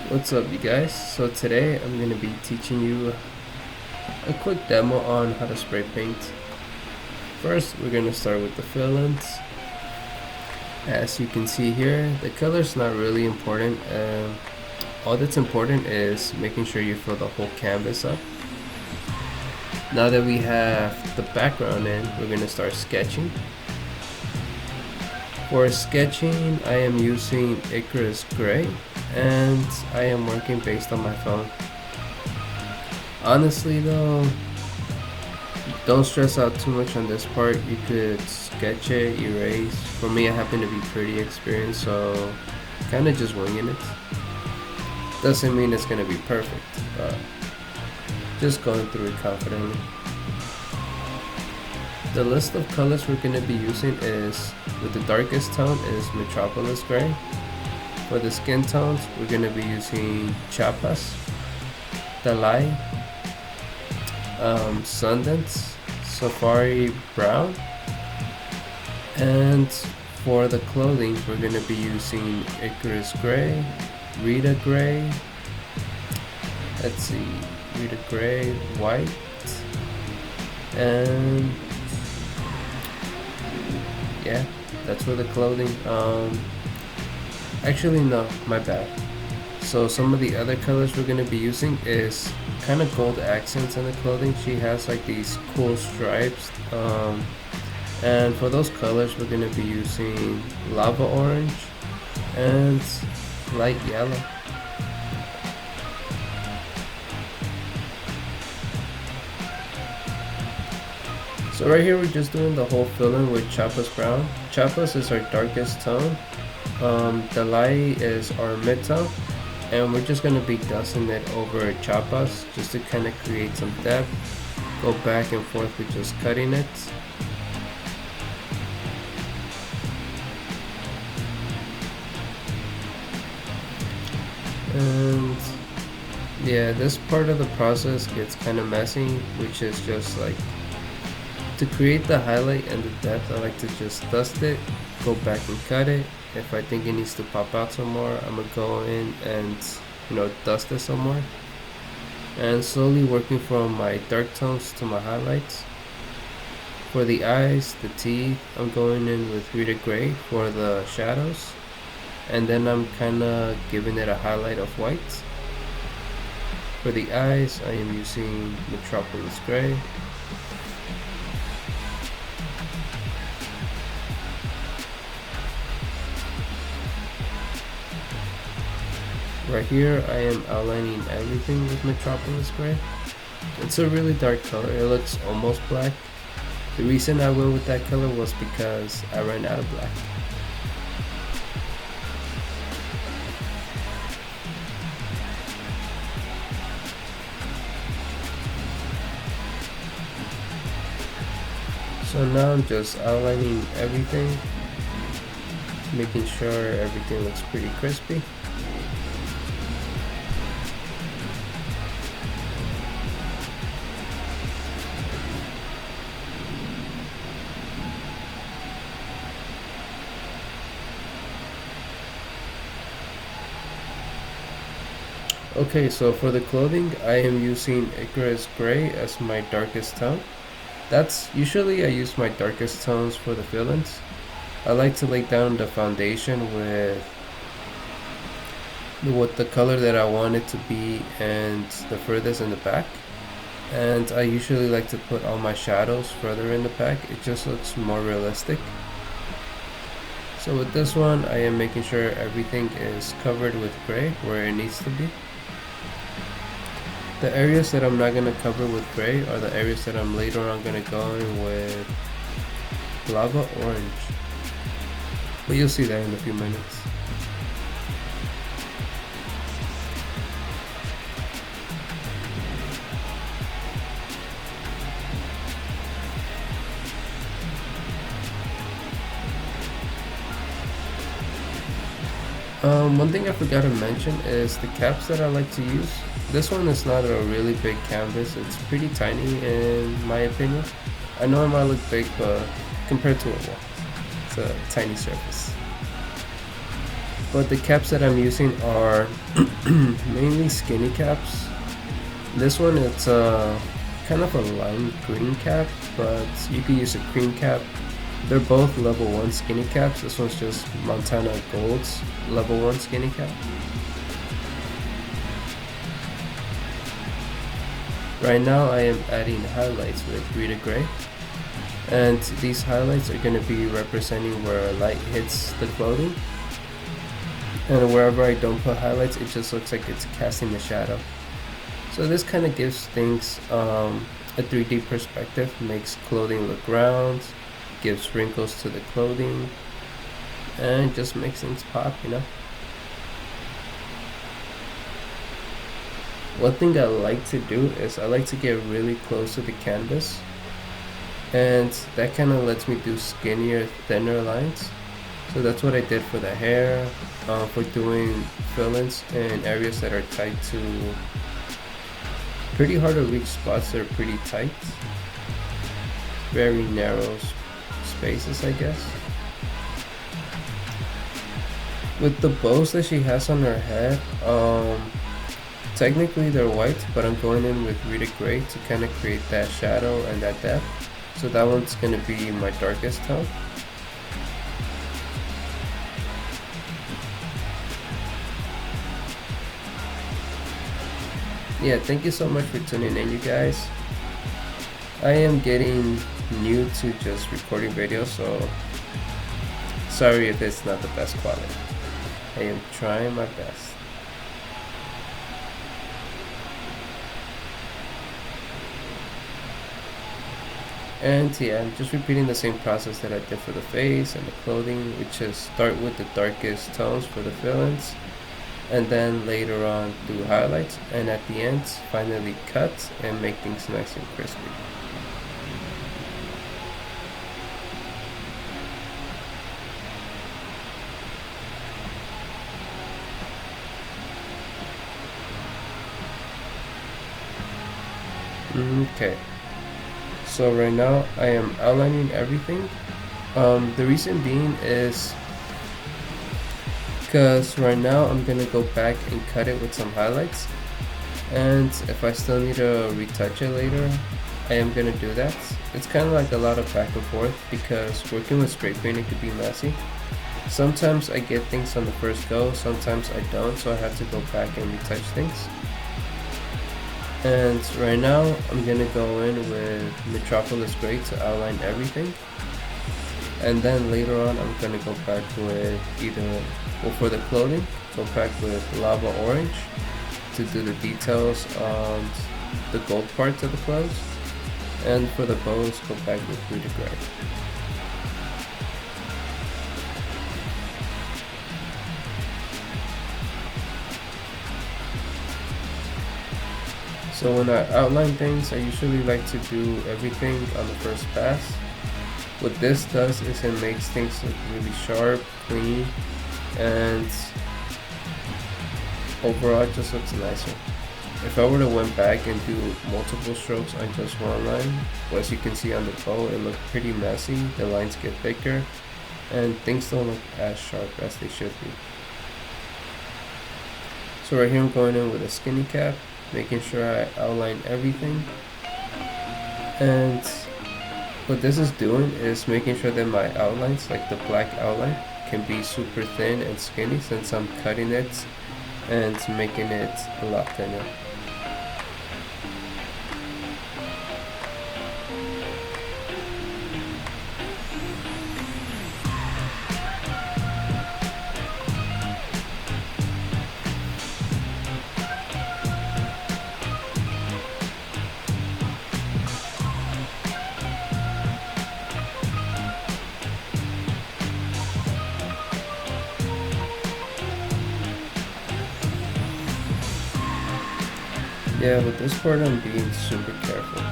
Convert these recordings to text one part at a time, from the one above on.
What's up, you guys? So today I'm going to be teaching you a quick demo on how to spray paint. First, we're going to start with the fill-ins. As you can see here, the color's not really important. All that's important is making sure you fill the whole canvas up. Now that we have the background in, we're going to start sketching. For sketching, I am using Icarus Grey, and I am working based on my phone. Honestly though, don't stress out too much on this part. You could sketch it, erase. For me, I happen to be pretty experienced, so kinda just winging it. Doesn't mean it's gonna be perfect, but just going through it confidently. The list of colors we're going to be using is, with the darkest tone is Metropolis Grey. For the skin tones, we're going to be using Chiapas, Dalai, Sundance, Safari Brown, and for the clothing, we're going to be using Icarus Grey, Rita Grey, Rita Grey, White, and yeah, that's for the clothing. Actually no, my bad. So some of the other colors we're going to be using is kind of gold accents in the clothing. She has like these cool stripes, and for those colors we're going to be using lava orange and light yellow. So right here we're just doing the whole fill-in with Chiapas brown. Chiapas is our darkest tone. Dalai is our mid-tone. And we're just going to be dusting it over Chiapas just to kind of create some depth. Go back and forth with just cutting it. And yeah, this part of the process gets kind of messy, which is just like, to create the highlight and the depth, I like to just dust it, go back and cut it. If I think it needs to pop out some more, I'm gonna go in and dust it some more. And slowly working from my dark tones to my highlights. For the eyes, the teeth, I'm going in with Rita Grey for the shadows. And then I'm kinda giving it a highlight of white. For the eyes, I am using Metropolis Grey. Right here, I am outlining everything with Metropolis Grey. It's a really dark color, it looks almost black. The reason I went with that color was because I ran out of black. So now I'm just outlining everything, making sure everything looks pretty crispy. Okay, so for the clothing, I am using Icarus Grey as my darkest tone. That's usually I use my darkest tones for the fill-ins. I like to lay down the foundation with the color that I want it to be and the furthest in the back. And I usually like to put all my shadows further in the back. It just looks more realistic. So with this one, I am making sure everything is covered with gray where it needs to be. The areas that I'm not going to cover with gray are the areas that I'm later on going to go in with lava orange. But you'll see that in a few minutes. One thing I forgot to mention is the caps that I like to use. This one is not a really big canvas, it's pretty tiny in my opinion. I know it might look big, but compared to a wall, it's a tiny surface. But the caps that I'm using are mainly skinny caps. This one, it's kind of a lime green cap, but you could use a cream cap. They're both level 1 skinny caps. This one's just Montana Gold's level 1 skinny cap. Right now I am adding highlights with Rita Grey, and these highlights are going to be representing where light hits the clothing, and wherever I don't put highlights it just looks like it's casting the shadow. So this kind of gives things a 3D perspective, makes clothing look round, gives wrinkles to the clothing, and just makes things pop, you know. One thing I like to do is I like to get really close to the canvas, and that kind of lets me do skinnier, thinner lines. So that's what I did for the hair, for doing fill-ins in areas that are tight to pretty hard to reach spots that are pretty tight, very narrow spaces, I guess. With the bows that she has on her head, technically they're white, but I'm going in with Rita Grey to kind of create that shadow and that depth. So that one's going to be my darkest tone. Yeah, thank you so much for tuning in, you guys. I am getting new to just recording videos, so sorry if it's not the best quality. I am trying my best. And yeah, I'm just repeating the same process that I did for the face and the clothing, which is start with the darkest tones for the fill-ins, and then later on do highlights, and at the end finally cut and make things nice and crispy. Okay, so right now I am outlining everything. The reason being is because right now I'm gonna go back and cut it with some highlights, and if I still need to retouch it later, I am gonna do that. It's kind of like a lot of back and forth because working with spray paint, it could be messy. Sometimes I get things on the first go, sometimes I don't, so I have to go back and retouch things. And right now I'm gonna go in with Metropolis Grey to outline everything, and then later on I'm gonna go back with well, for the clothing, go back with Lava Orange to do the details on the gold parts of the clothes, and for the bows go back with Rita Grey. So when I outline things, I usually like to do everything on the first pass. What this does is it makes things look really sharp, clean, and overall it just looks nicer. If I were to went back and do multiple strokes on just one line, well, as you can see on the bow, it looked pretty messy, the lines get thicker, and things don't look as sharp as they should be. So right here I'm going in with a skinny cap, making sure I outline everything, and what this is doing is making sure that my outlines, like the black outline, can be super thin and skinny since I'm cutting it and making it a lot thinner. Yeah, with this part I'm being super careful.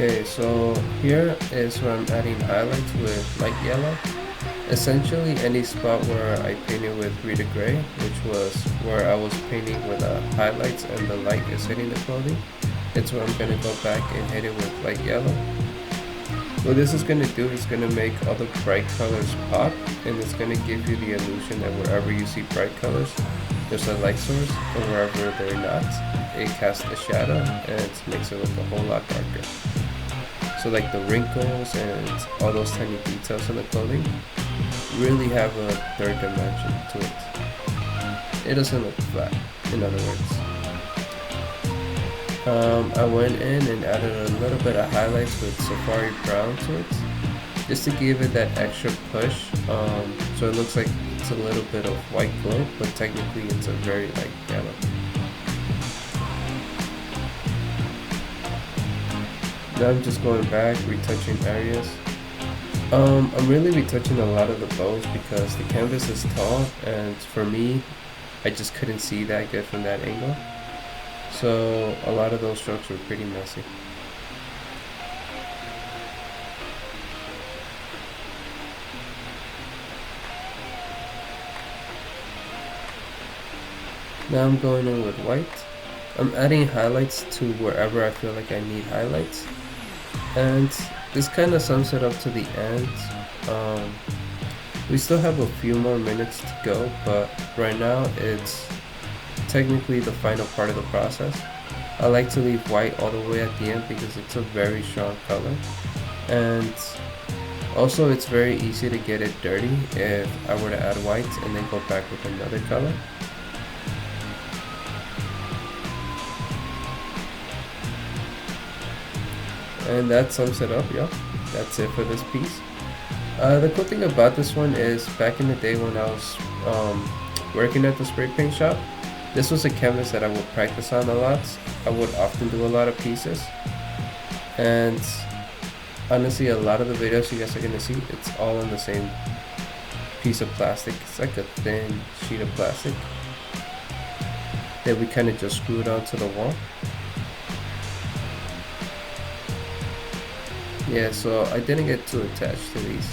Okay, so here is where I'm adding highlights with light yellow. Essentially any spot where I painted with Rita Grey, which was where I was painting with highlights and the light is hitting the clothing, it's where I'm going to go back and hit it with light yellow. What this is going to do is going to make all the bright colors pop, and it's going to give you the illusion that wherever you see bright colors, there's a light source, and wherever they're not, it casts a shadow and it makes it look a whole lot darker. So like the wrinkles and all those tiny details on the clothing really have a third dimension to it. It doesn't look flat, in other words. I went in and added a little bit of highlights with Safari Brown to it, just to give it that extra push, so it looks like it's a little bit of white glow, but technically it's a very light yellow. Now I'm just going back, retouching areas. I'm really retouching a lot of the bows because the canvas is tall, and for me, I just couldn't see that good from that angle. So a lot of those strokes were pretty messy. Now I'm going in with white. I'm adding highlights to wherever I feel like I need highlights. And this kind of sums it up to the end. We still have a few more minutes to go, but right now it's technically the final part of the process. I like to leave white all the way at the end because it's a very strong color, and also it's very easy to get it dirty if I were to add white and then go back with another color. And that sums it up, yeah. That's it for this piece. The cool thing about this one is back in the day when I was working at the spray paint shop, this was a canvas that I would practice on a lot. I would often do a lot of pieces, and honestly a lot of the videos you guys are gonna see, it's all on the same piece of plastic. It's like a thin sheet of plastic that we kind of just screwed onto the wall. Yeah, so I didn't get too attached to these.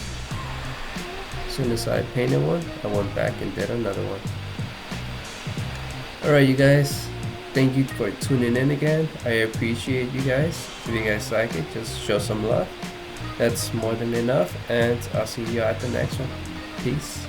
As soon as I painted one, I went back and did another one. Alright you guys, thank you for tuning in again. I appreciate you guys. If you guys like it, just show some love. That's more than enough, and I'll see you at the next one. Peace.